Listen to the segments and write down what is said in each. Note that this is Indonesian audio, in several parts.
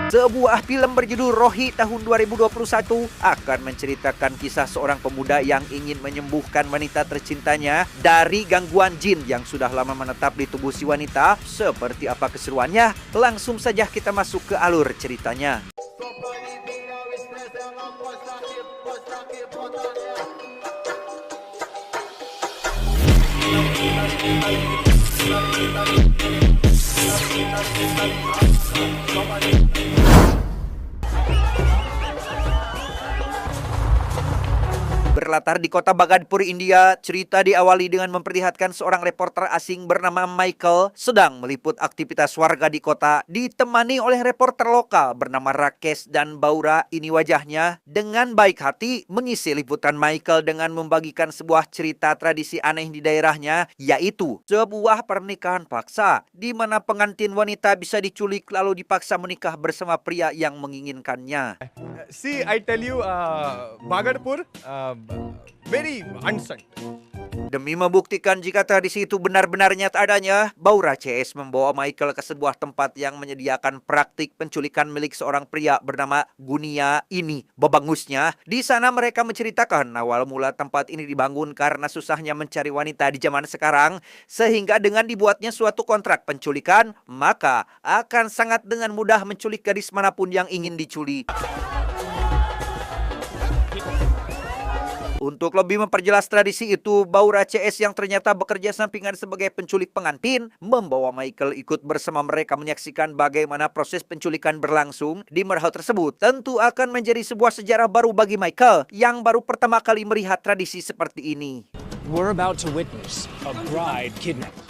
Sebuah film berjudul Rohi tahun 2021 akan menceritakan kisah seorang pemuda yang ingin menyembuhkan wanita tercintanya dari gangguan jin yang sudah lama menetap di tubuh si wanita. Seperti apa keseruannya? Langsung saja kita masuk ke alur ceritanya. Berlatar di kota Bhagatpur, India, cerita diawali dengan memperlihatkan seorang reporter asing bernama Michael sedang meliput aktivitas warga di kota, ditemani oleh reporter lokal bernama Rakesh dan Baura. Ini wajahnya dengan baik hati mengisi liputan Michael dengan membagikan sebuah cerita tradisi aneh di daerahnya, yaitu sebuah pernikahan paksa di mana pengantin wanita bisa diculik lalu dipaksa menikah bersama pria yang menginginkannya. See, I tell you, Bhagatpur, very uncertain. Demi membuktikan jika tradisi itu benar-benar nyata adanya, Baura CS membawa Michael ke sebuah tempat yang menyediakan praktik penculikan milik seorang pria bernama Gunia. Ini babangusnya. Di sana mereka menceritakan awal mula tempat ini dibangun karena susahnya mencari wanita di zaman sekarang, sehingga dengan dibuatnya suatu kontrak penculikan, maka akan sangat dengan mudah menculik gadis manapun yang ingin diculik. Untuk lebih memperjelas tradisi itu, Baura CS yang ternyata bekerja sampingan sebagai penculik pengantin membawa Michael ikut bersama mereka menyaksikan bagaimana proses penculikan berlangsung. Di hal tersebut tentu akan menjadi sebuah sejarah baru bagi Michael yang baru pertama kali melihat tradisi seperti ini. We're about to witness a bride kidnapped.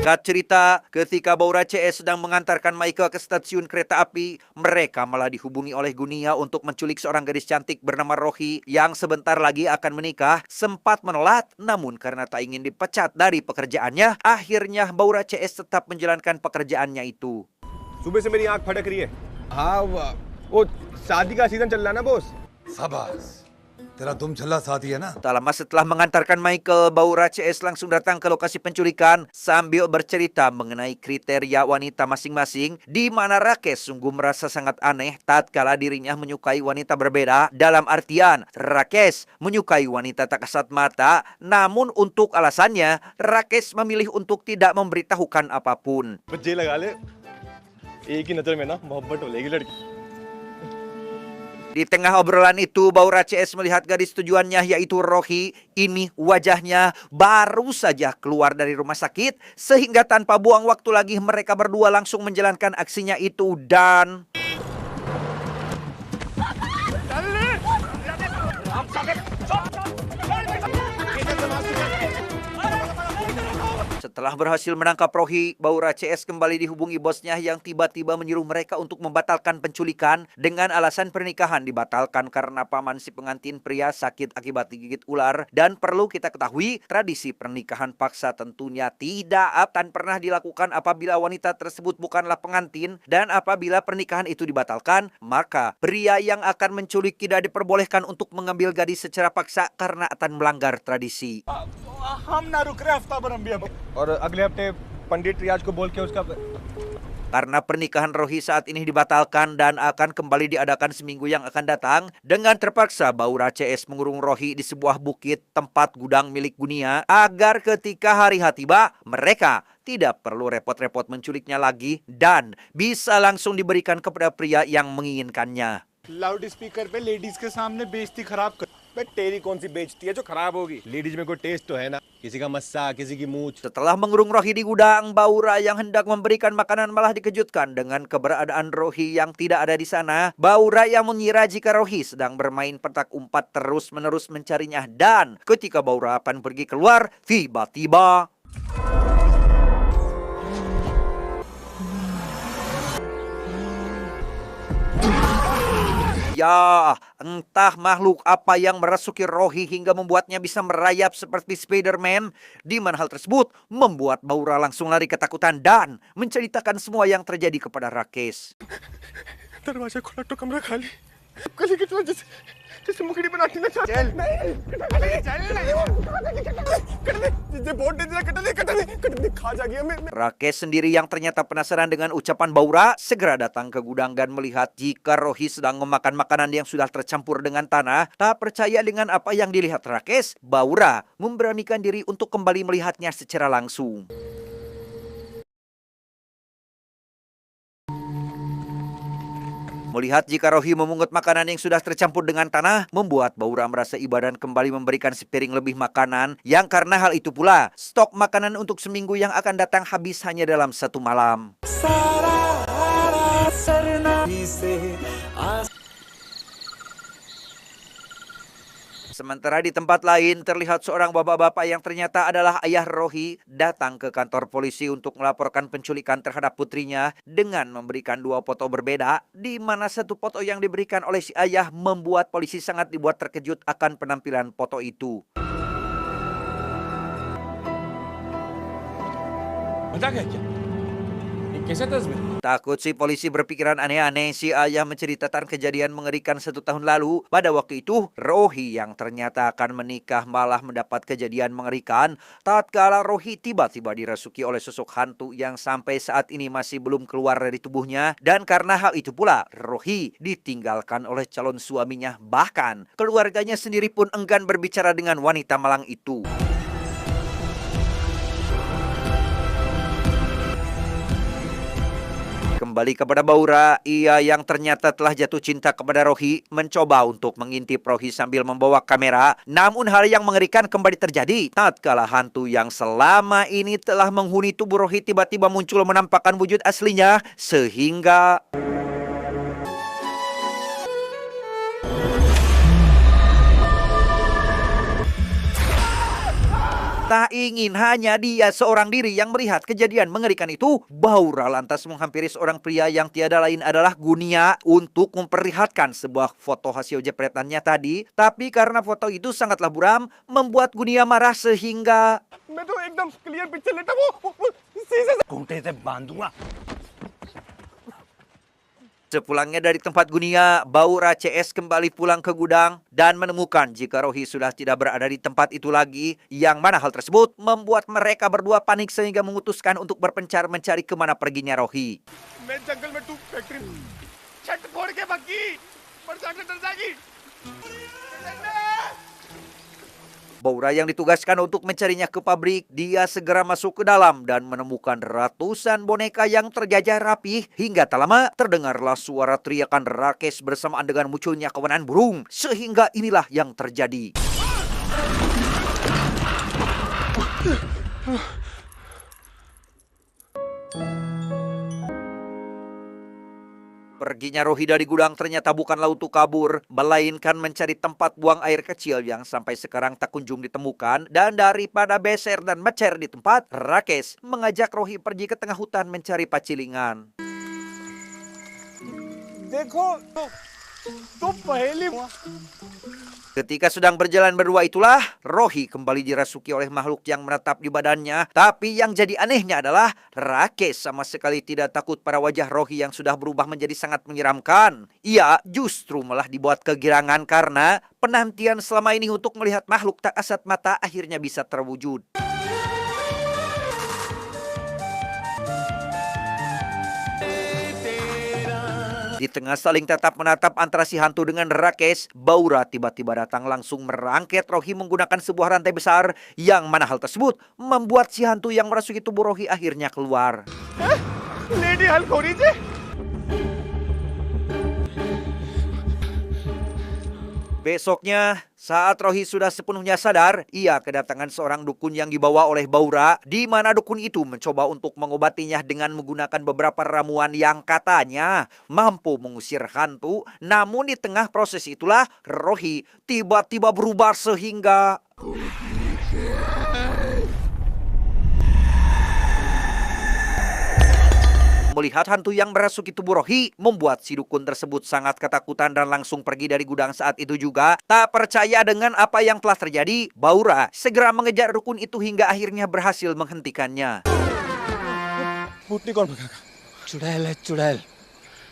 Singkat cerita, ketika Baura CS sedang mengantarkan Michael ke stasiun kereta api, mereka malah dihubungi oleh Gunia untuk menculik seorang gadis cantik bernama Rohi yang sebentar lagi akan menikah. Sempat menolak, namun karena tak ingin dipecat dari pekerjaannya, akhirnya Baura CS tetap menjalankan pekerjaannya itu. सुबह से मेरी आंख फटक रही है। हाँ, वो शादी का सीजन चल रहा है ना बॉस। शाबाश, तेरा दुम छल्ला साथी है ना। Tak lama setelah mengantarkan Michael, Baura CS langsung datang ke lokasi penculikan sambil bercerita mengenai kriteria wanita masing-masing, di mana Rakesh sungguh merasa sangat aneh tatkala dirinya menyukai wanita berbeda. Dalam artian, Rakesh menyukai wanita tak kasat mata, namun untuk alasannya, Rakesh memilih untuk tidak memberitahukan apapun. बच्चे लगा ले, एक ही नजर में ना मोहब्बत हो लेगी लड़की। Di tengah obrolan itu, Baura CS melihat gadis tujuannya yaitu Rohi. Ini wajahnya baru saja keluar dari rumah sakit, sehingga tanpa buang waktu lagi mereka berdua langsung menjalankan aksinya itu dan... Setelah berhasil menangkap Rohi, Baura CS kembali dihubungi bosnya yang tiba-tiba menyuruh mereka untuk membatalkan penculikan dengan alasan pernikahan dibatalkan karena paman si pengantin pria sakit akibat digigit ular. Dan perlu kita ketahui, tradisi pernikahan paksa tentunya tidak akan pernah dilakukan apabila wanita tersebut bukanlah pengantin, dan apabila pernikahan itu dibatalkan, maka pria yang akan menculik tidak diperbolehkan untuk mengambil gadis secara paksa karena akan melanggar tradisi. हम ना रुक रहे हफ्ता भर हम भी अब और अगले हफ्ते पंडित रियाज को बोल के उसका Karena pernikahan Rohi saat ini dibatalkan dan akan kembali diadakan seminggu yang akan datang, dengan terpaksa Baura CS mengurung Rohi di sebuah bukit tempat gudang milik Gunia agar ketika hari H tiba, mereka tidak perlu repot-repot menculiknya lagi dan bisa langsung diberikan kepada pria yang menginginkannya. Loud speaker पे लेडीज के सामने बेइज्जती खराब कर। बे तेरी कौन सी बेइज्जती है जो खराब होगी? लेडीज में कोई टेस्ट तो है ना, किसी का मस्सा, किसी की मूंछ। Setelah mengurung Rohi di gudang, Baura yang hendak memberikan makanan malah dikejutkan dengan keberadaan Rohi yang tidak ada di sana. Baura yang mengira jika Rohi sedang bermain petak umpat terus-menerus mencarinya, dan ketika Baura akan pergi keluar, tiba-tiba ya, entah makhluk apa yang merasuki Rohi hingga membuatnya bisa merayap seperti Spider-Man. Di mana hal tersebut membuat Baura langsung lari ketakutan dan menceritakan semua yang terjadi kepada Rakesh. दरवाजा खुला तो कमरा खाली, कली की तरह जैसे मुखड़ी बनाती ना चल नहीं खा जाएगी हमें। Rakes sendiri yang ternyata penasaran dengan ucapan Baura segera datang ke gudang dan melihat jika Rohi sedang memakan makanan yang sudah tercampur dengan tanah. Tak percaya dengan apa yang dilihat Rakes, Baura memberanikan diri untuk kembali melihatnya secara langsung. Melihat jika Rohi memungut makanan yang sudah tercampur dengan tanah, membuat Baura merasa iba dan kembali memberikan sepiring lebih makanan, yang karena hal itu pula, stok makanan untuk seminggu yang akan datang habis hanya dalam 1 malam. Sementara di tempat lain terlihat seorang bapak-bapak yang ternyata adalah ayah Rohi datang ke kantor polisi untuk melaporkan penculikan terhadap putrinya dengan memberikan 2 foto berbeda, di mana satu foto yang diberikan oleh si ayah membuat polisi sangat dibuat terkejut akan penampilan foto itu. बता क्या क्या ये कैसे तस्वीर Takut si polisi berpikiran aneh-aneh, si ayah menceritakan kejadian mengerikan 1 tahun lalu. Pada waktu itu, Rohi yang ternyata akan menikah malah mendapat kejadian mengerikan tatkala Rohi tiba-tiba dirasuki oleh sosok hantu yang sampai saat ini masih belum keluar dari tubuhnya. Dan karena hal itu pula, Rohi ditinggalkan oleh calon suaminya. Bahkan, keluarganya sendiri pun enggan berbicara dengan wanita malang itu. Kembali kepada Baura, ia yang ternyata telah jatuh cinta kepada Rohi mencoba untuk mengintip Rohi sambil membawa kamera. Namun hal yang mengerikan kembali terjadi tatkala hantu yang selama ini telah menghuni tubuh Rohi tiba-tiba muncul menampakkan wujud aslinya, sehingga tak ingin hanya dia seorang diri yang melihat kejadian mengerikan itu, Baura lantas menghampiri seorang pria yang tiada lain adalah Gunia untuk memperlihatkan sebuah foto hasil jepretannya tadi. Tapi karena foto itu sangatlah buram, membuat Gunia marah sehingga मैं तो एकदम clear picture लेता वो सीधे से खूंटे से बांधूंगा sepulangnya dari tempat Gunia, Baura CS kembali pulang ke gudang dan menemukan jika Rohi sudah tidak berada di tempat itu lagi, yang mana hal tersebut membuat mereka berdua panik sehingga memutuskan untuk berpencar mencari kemana perginya Rohi. मैं जंगल में तू फैक्ट्री छत फोड़ के भगी बरसात से डर जाएगी। Baura yang ditugaskan untuk mencarinya ke pabrik, dia segera masuk ke dalam dan menemukan ratusan boneka yang terjajar rapih. Hingga tak lama terdengarlah suara teriakan Rakes bersamaan dengan munculnya kawanan burung. Sehingga inilah yang terjadi. Perginya Rohi dari gudang ternyata bukanlah untuk kabur, melainkan mencari tempat buang air kecil yang sampai sekarang tak kunjung ditemukan. Dan daripada beser dan mecer di tempat, Rakes mengajak Rohi pergi ke tengah hutan mencari pacilingan. देखो तो पहली Ketika sedang berjalan berdua itulah, Rohi kembali dirasuki oleh makhluk yang menetap di badannya. Tapi yang jadi anehnya adalah Rakes sama sekali tidak takut pada wajah Rohi yang sudah berubah menjadi sangat menyeramkan. Ia justru malah dibuat kegirangan karena penantian selama ini untuk melihat makhluk tak kasat mata akhirnya bisa terwujud. Di tengah saling tatap menatap antara si hantu dengan Rakes, Baura tiba-tiba datang langsung merangket Rohi menggunakan sebuah rantai besar, yang mana hal tersebut membuat si hantu yang merasuki tubuh Rohi akhirnya keluar. Lady हल खोरी जी Besoknya, saat Rohi sudah sepenuhnya sadar, ia kedatangan seorang dukun yang dibawa oleh Baura, di mana dukun itu mencoba untuk mengobatinya dengan menggunakan beberapa ramuan yang katanya mampu mengusir hantu. Namun di tengah proses itulah, Rohi tiba-tiba berubah sehingga melihat hantu yang merasuki tubuh Rohi membuat si dukun tersebut sangat ketakutan dan langsung pergi dari gudang saat itu juga. Tak percaya dengan apa yang telah terjadi, Baura segera mengejar dukun itu hingga akhirnya berhasil menghentikannya. फूटनी कौन भगागा चुड़ैल है चुड़ैल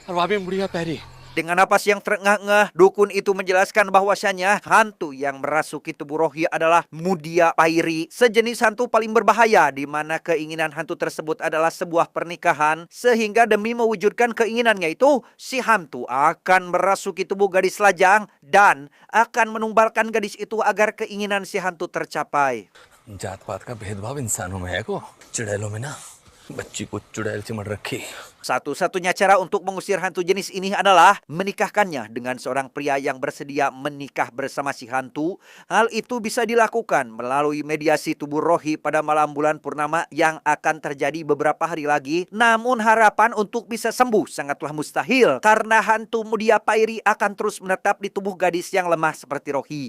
और वहाँ भी मुड़िया पैरी Dengan napas yang terengah-engah, dukun itu menjelaskan bahwasannya hantu yang merasuki tubuh Rohi adalah Mudia Pairi, sejenis hantu paling berbahaya di mana keinginan hantu tersebut adalah sebuah pernikahan, sehingga demi mewujudkan keinginannya itu, si hantu akan merasuki tubuh gadis lajang dan akan menumbalkan gadis itu agar keinginan si hantu tercapai. जात पात का भेदभाव इंसानों में है को चुड़ैलों में ना बच्ची को चुड़ैल चिमड़ रखी। Satu-satunya cara untuk mengusir hantu jenis ini adalah menikahkannya dengan seorang pria yang bersedia menikah bersama si hantu. Hal itu bisa dilakukan melalui mediasi tubuh Rohi pada malam bulan purnama yang akan terjadi beberapa hari lagi. Namun harapan untuk bisa sembuh sangatlah mustahil karena hantu Mudia Pairi akan terus menetap di tubuh gadis yang lemah seperti Rohi.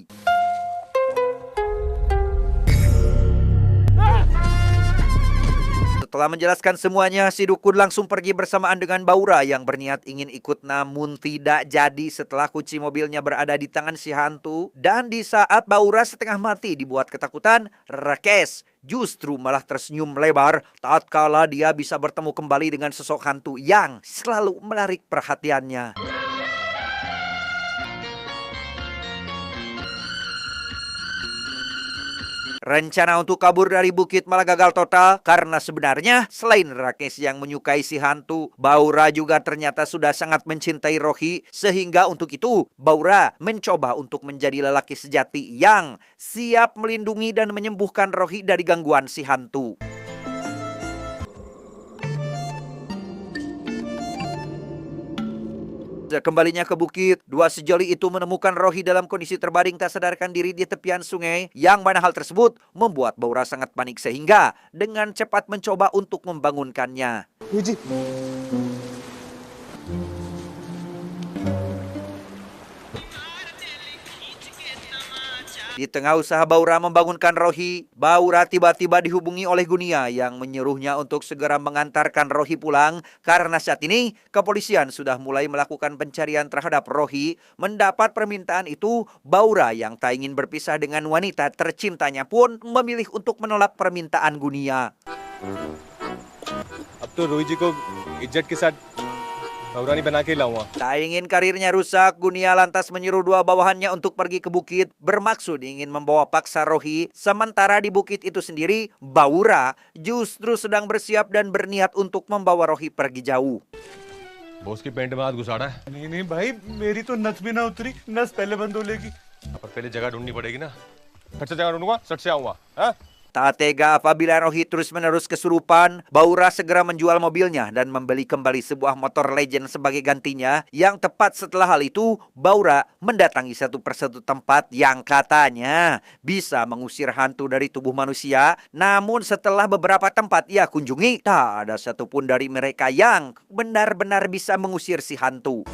Setelah menjelaskan semuanya, si dukun langsung pergi bersamaan dengan Baura yang berniat ingin ikut namun tidak jadi setelah kunci mobilnya berada di tangan si hantu. Dan di saat Baura setengah mati dibuat ketakutan, Rakesh justru malah tersenyum lebar tatkala dia bisa bertemu kembali dengan sosok hantu yang selalu menarik perhatiannya. Rencana untuk kabur dari bukit malah gagal total karena sebenarnya selain Rakesh yang menyukai si hantu, Baura juga ternyata sudah sangat mencintai Rohi, sehingga untuk itu Baura mencoba untuk menjadi lelaki sejati yang siap melindungi dan menyembuhkan Rohi dari gangguan si hantu. Kembalinya ke bukit, dua sejoli itu menemukan Rohi dalam kondisi terbaring tak sadarkan diri di tepian sungai, yang mana hal tersebut membuat Baura sangat panik sehingga dengan cepat mencoba untuk membangunkannya. Di tengah usaha Baura membangunkan Rohi, Baura tiba-tiba dihubungi oleh Gunia yang menyuruhnya untuk segera mengantarkan Rohi pulang karena saat ini kepolisian sudah mulai melakukan pencarian terhadap Rohi. Mendapat permintaan itu, Baura yang tak ingin berpisah dengan wanita tercintanya pun memilih untuk menolak permintaan Gunia. अब तो रोही जी को इज्जत के साथ Baurani bana ke launga. Tak ingin karirnya rusak, Gunia lantas menyuruh dua bawahannya untuk pergi ke bukit, bermaksud ingin membawa paksa Rohi. Sementara di bukit itu sendiri, Baura justru sedang bersiap dan berniat untuk membawa Rohi pergi jauh. Boss की पेंट में हाथ घुसाड़ा है। नहीं नहीं भाई, मेरी तो नस भी ना उतरी, नस पहले बंद हो लेगी। पर पहले जगह ढूंढनी पड़ेगी ना। सट से जगह ढूंढूंगा, सट से आऊंगा। हाँ? Tak tega apabila Rohi terus-menerus kesurupan, Baura segera menjual mobilnya dan membeli kembali sebuah motor legend sebagai gantinya. Yang tepat setelah hal itu, Baura mendatangi satu persatu tempat yang katanya bisa mengusir hantu dari tubuh manusia. Namun setelah beberapa tempat ia kunjungi, tak ada satupun dari mereka yang benar-benar bisa mengusir si hantu.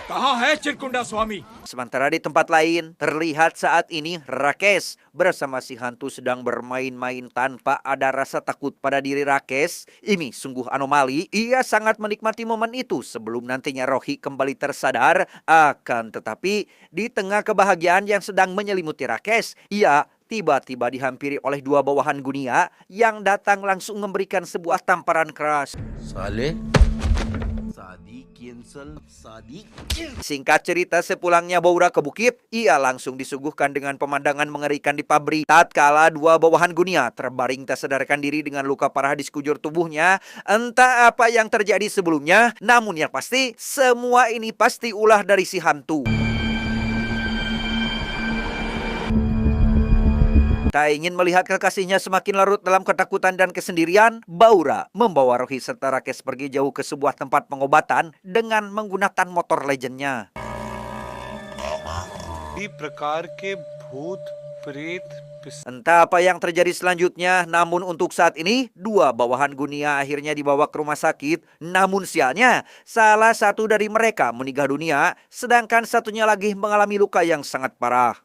कहाँ है चिरकुंडा स्वामी? Sementara di tempat lain, terlihat saat ini Rakesh bersama si hantu sedang bermain-main tanpa ada rasa takut pada diri Rakesh. Ini sungguh anomali. Ia sangat menikmati momen itu sebelum nantinya Rohi kembali tersadar. Akan tetapi, di tengah kebahagiaan yang sedang menyelimuti Rakesh, ia tiba-tiba dihampiri oleh dua bawahan Gunia yang datang langsung memberikan sebuah tamparan keras. साले शादी कैंसल शादी। Singkat cerita, sepulangnya Baura ke bukit, ia langsung disuguhkan dengan pemandangan mengerikan di pabrik. Tatkala dua bawahan Gunia terbaring tak sadarkan diri dengan luka parah di sekujur tubuhnya. Entah apa yang terjadi sebelumnya, namun yang pasti semua ini pasti ulah dari si hantu. Tak ingin melihat kekasihnya semakin larut dalam ketakutan dan kesendirian, Baura membawa Rohi serta Rakesh pergi jauh ke sebuah tempat pengobatan dengan menggunakan motor legendnya. इस प्रकार के भूत प्रेत Entah apa yang terjadi selanjutnya, namun untuk saat ini, dua bawahan Gunia akhirnya dibawa ke rumah sakit. Namun sialnya, salah satu dari mereka meninggal dunia, sedangkan satunya lagi mengalami luka yang sangat parah.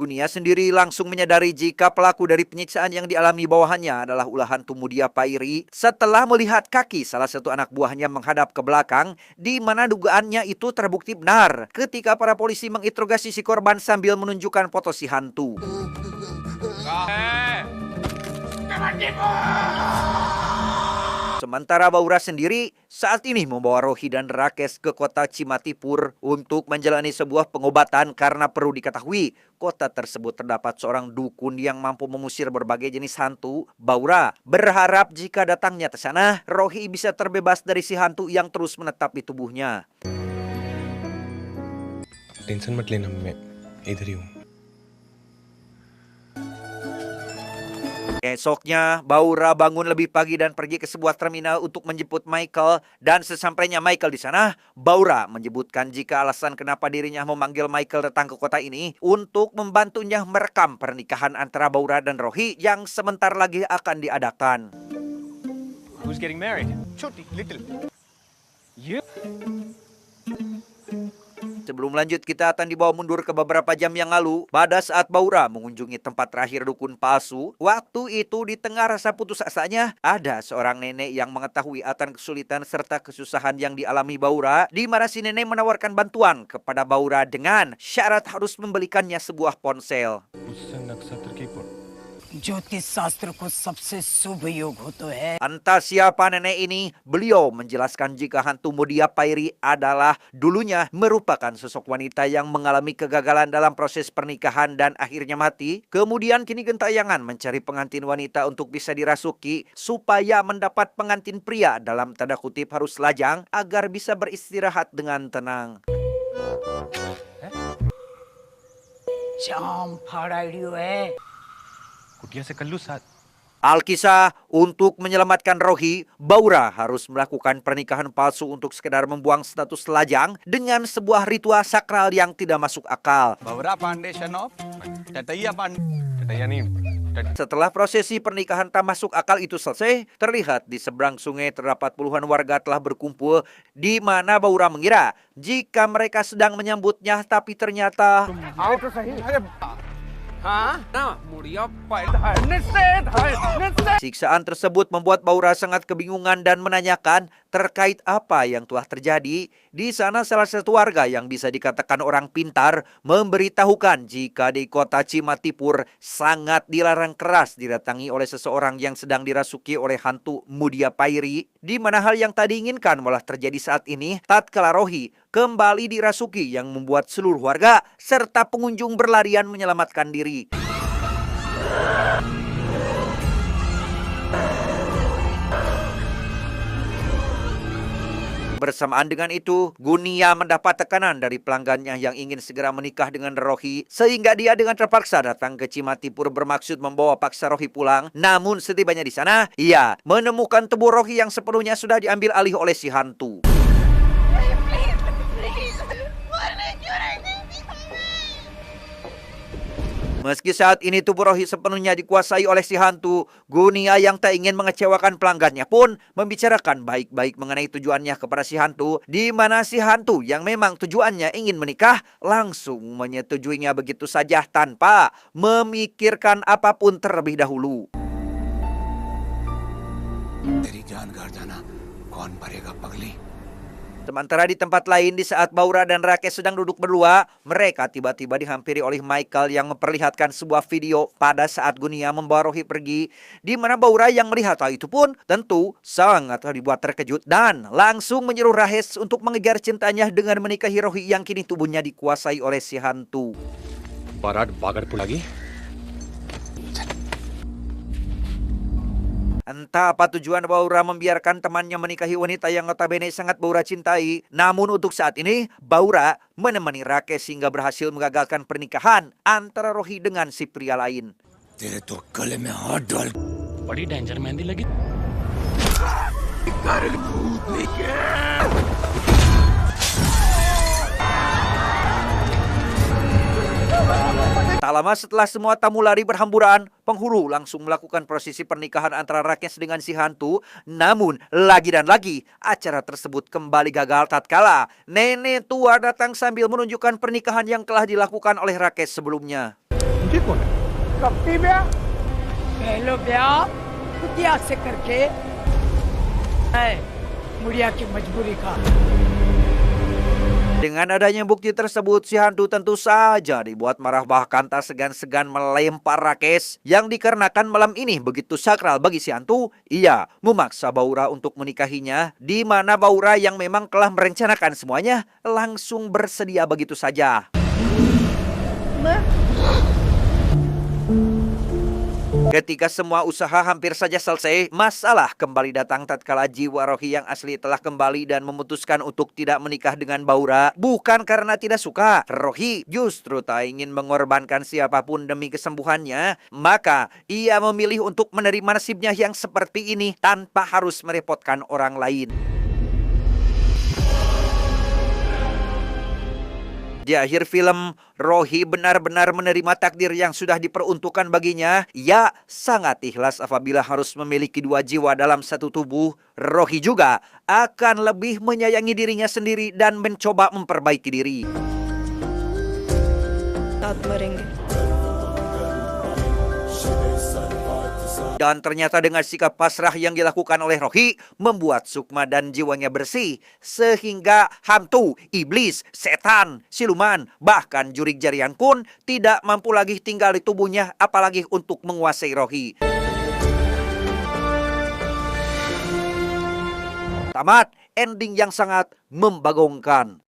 Gunia sendiri langsung menyadari jika pelaku dari penyiksaan yang dialami bawahannya adalah ulah hantu Mudia Pairi setelah melihat kaki salah satu anak buahnya menghadap ke belakang, di mana dugaannya itu terbukti benar ketika para polisi menginterogasi si korban sambil menunjukkan foto si hantu. Sementara Baura sendiri saat ini membawa Rohi dan Rakes ke kota Cimatipur untuk menjalani sebuah pengobatan karena perlu diketahui kota tersebut terdapat seorang dukun yang mampu mengusir berbagai jenis hantu. Baura berharap jika datangnya ke sana, Rohi bisa terbebas dari si hantu yang terus menetap di tubuhnya. Tension मत लेना, मैं इधर ही हूँ. Esoknya, Baura bangun lebih pagi dan pergi ke sebuah terminal untuk menjemput Michael. Dan sesampainya Michael di sana, Baura menyebutkan jika alasan kenapa dirinya memanggil Michael datang ke kota ini untuk membantunya merekam pernikahan antara Baura dan Rohi yang sebentar lagi akan diadakan. Who's getting married? Choti, little. You? Sebelum lanjut, kita akan dibawa mundur ke beberapa jam yang lalu pada saat Baura mengunjungi tempat terakhir dukun palsu. Waktu itu di tengah rasa putus asanya, ada seorang nenek yang mengetahui akan kesulitan serta kesusahan yang dialami Baura, di mana si nenek menawarkan bantuan kepada Baura dengan syarat harus membelikannya sebuah ponsel. उससे नक्षत्र की पर ज्योतिष शास्त्र को सबसे शुभ योग होता है। Entah siapa nenek ini, beliau menjelaskan jika hantu Mudia Pairi adalah dulunya merupakan sosok wanita yang mengalami kegagalan dalam proses pernikahan dan akhirnya mati. Kemudian kini gentayangan mencari pengantin wanita untuk bisa dirasuki supaya mendapat pengantin pria dalam tanda kutip harus lajang agar bisa beristirahat dengan tenang. जाम फाड़ आइडियो है। कुटिया से कल्लू साथ. Alkisah, untuk menyelamatkan Rohi, Baura harus melakukan pernikahan palsu untuk sekedar membuang status lajang dengan sebuah ritual sakral yang tidak masuk akal. Baura Foundation of Tataya टटैया नहीं. Setelah prosesi pernikahan tak masuk akal itu selesai, terlihat di seberang sungai terdapat puluhan warga telah berkumpul, di mana Baura mengira jika mereka sedang menyambutnya, tapi ternyata siksaan tersebut membuat Baura sangat kebingungan dan menanyakan terkait apa yang telah terjadi. Di sana salah satu warga yang bisa dikatakan orang pintar memberitahukan jika di kota Cimatipur sangat dilarang keras didatangi oleh seseorang yang sedang dirasuki oleh hantu Mudia Pairi, di mana hal yang tak diinginkan malah terjadi saat ini tatkala Rohi kembali dirasuki yang membuat seluruh warga serta pengunjung berlarian menyelamatkan diri. Bersamaan dengan itu, Gunia mendapat tekanan dari pelanggannya yang ingin segera menikah dengan Rohi, sehingga dia dengan terpaksa datang ke Cimatipur bermaksud membawa paksa Rohi pulang. Namun setibanya di sana, ia menemukan tubuh Rohi yang sepenuhnya sudah diambil alih oleh si hantu. Meski saat ini tubuh Rohi sepenuhnya dikuasai oleh si hantu, Gunia yang tak ingin mengecewakan pelanggannya pun membicarakan baik-baik mengenai tujuannya kepada si hantu, di mana si hantu yang memang tujuannya ingin menikah langsung menyetujuinya begitu saja tanpa memikirkan apapun terlebih dahulu. तेरी जान घर जाना कौन भरेगा पगली? Sementara di tempat lain, di saat Baura dan Rakes sedang duduk berdua, mereka tiba-tiba dihampiri oleh Michael yang memperlihatkan sebuah video pada saat Gunia membawa Rohi pergi, di mana Baura yang melihat hal itu pun tentu sangat dibuat terkejut dan langsung menyuruh Rakes untuk mengejar cintanya dengan menikahi Rohi yang kini tubuhnya dikuasai oleh si hantu. बारात बागड़पुर लगी. Entah apa tujuan Baura membiarkan temannya menikahi wanita yang notabene sangat Baura cintai. Namun untuk saat ini, Baura menemani Rakes hingga berhasil mengagalkan pernikahan antara Rohi dengan si pria lain. तेरे तो गले में हाथ डाल बड़ी डेंजर मेहंदी लगी. Tak lama setelah semua tamu lari berhamburan, penghulu langsung melakukan prosesi pernikahan antara Rakes dengan si hantu. Namun, lagi dan lagi, acara tersebut kembali gagal tatkala nenek tua datang sambil menunjukkan pernikahan yang telah dilakukan oleh Rakes sebelumnya. पहलो ब्याह कुतिया से करके है मुड़िया की मजबूरी का। Dengan adanya bukti tersebut, si hantu tentu saja dibuat marah, bahkan tak segan-segan melempar rakes. Yang dikarenakan malam ini begitu sakral bagi si hantu, ia memaksa Baura untuk menikahinya, di mana Baura yang memang telah merencanakan semuanya langsung bersedia begitu saja. Ketika semua usaha hampir saja selesai, masalah kembali datang tatkala jiwa Rohi yang asli telah kembali dan memutuskan untuk tidak menikah dengan Baura. Bukan karena tidak suka, Rohi justru tak ingin mengorbankan siapapun demi kesembuhannya. Maka ia memilih untuk menerima nasibnya yang seperti ini tanpa harus merepotkan orang lain. Di akhir film, Rohi benar-benar menerima takdir yang sudah diperuntukkan baginya. Ia sangat ikhlas apabila harus memiliki dua jiwa dalam satu tubuh. Rohi juga akan lebih menyayangi dirinya sendiri dan mencoba memperbaiki diri. साथ मरेंगे। Dan ternyata dengan sikap pasrah yang dilakukan oleh Rohi membuat sukma dan jiwanya bersih. Sehingga hantu, iblis, setan, siluman, bahkan jurig jarian pun tidak mampu lagi tinggal di tubuhnya apalagi untuk menguasai Rohi. Tamat ending yang sangat membagongkan.